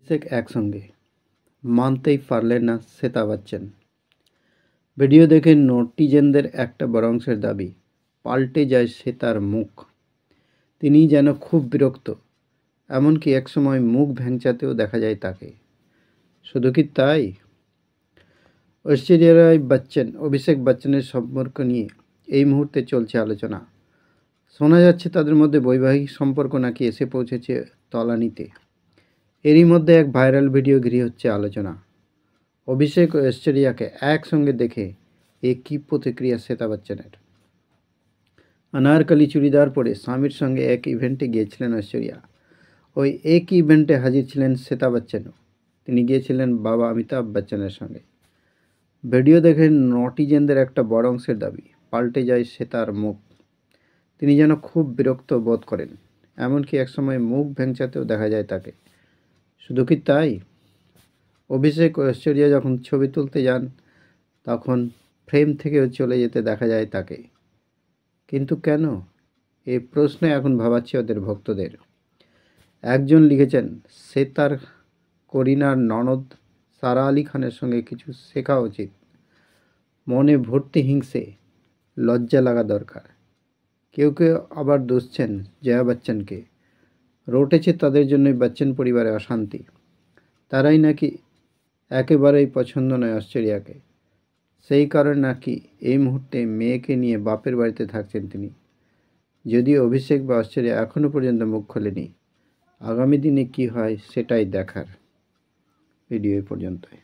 অভিষেক একসঙ্গে মানতেই পারলেন না শ্বেতা বচ্চন। ভিডিও দেখে নেটিজেনদের একটা বড় অংশের দাবি, পাল্টে যায় শ্বেতার মুখ। তিনি যেন খুব বিরক্ত, এমনকি একসময় মুখ ভ্যাংচাতেও দেখা যায় তাকে। শুধু কি তাই, ঐশ্বরিয়া রাই বচ্চন অভিষেক বচ্চনের সম্পর্ক নিয়ে এই মুহূর্তে চলছে আলোচনা। শোনা যাচ্ছে তাদের মধ্যে বৈবাহিক সম্পর্ক নাকি এসে পৌঁছেছে তলানিতে। এরই মধ্যে এক ভাইরাল ভিডিও ঘিরে হচ্ছে আলোচনা। অভিষেক ও ঐশ্বরিয়াকে একসঙ্গে দেখে কী প্রতিক্রিয়া শ্বেতা বচ্চনের। अनारकली चूड़ीदार परे स्वामीर संगे एक इवेंटे गिয়েছিলেন ঐশ্বরিয়া। ওই একই ইভেন্টে হাজির ছিলেন শ্বেতা বচ্চনও। তিনি গিয়েছিলেন বাবা অমিতাভ বচ্চনের সঙ্গে। ভিডিও দেখে নেটিজেনদের একটা বড় অংশের দাবি, পাল্টে যায় শ্বেতার মুখ। তিনি যেন খুব বিরক্ত বোধ করেন, এমনকি একসময় মুখ ভেংচাতেও দেখা যায় তাকে। শুধু কি তাই, অভিষেক ও ঐশ্বরিয়া যখন ছবি তুলতে যান তখন ফ্রেম থেকেও চলে যেতে দেখা যায় তাকে। কিন্তু কেন, এই প্রশ্ন এখন ভাবাচ্ছে ওদের ভক্তদের। একজন লিখেছেন, শ্বেতার করিনার ননদ সারা আলি খানের সঙ্গে কিছু শেখা উচিত। মনে ভর্তি হিংসে, লজ্জা লাগা দরকার। কেউ কেউ আবার দুষছেন জয়া বচ্চনকে, রটেছে তাদের জন্যই বচ্চন পরিবারে অশান্তি। তারাই নাকি একেবারেই পছন্দ নয় ঐশ্বরিয়াকে। সেই কারণে নাকি এই মুহূর্তে মেয়েকে নিয়ে বাপের বাড়িতে থাকছেন তিনি। যদিও অভিষেক বা ঐশ্বরিয়া এখনও পর্যন্ত মুখ খোলেনি। আগামী দিনে কী হয় সেটাই দেখার। ভিডিও পর্যন্তই।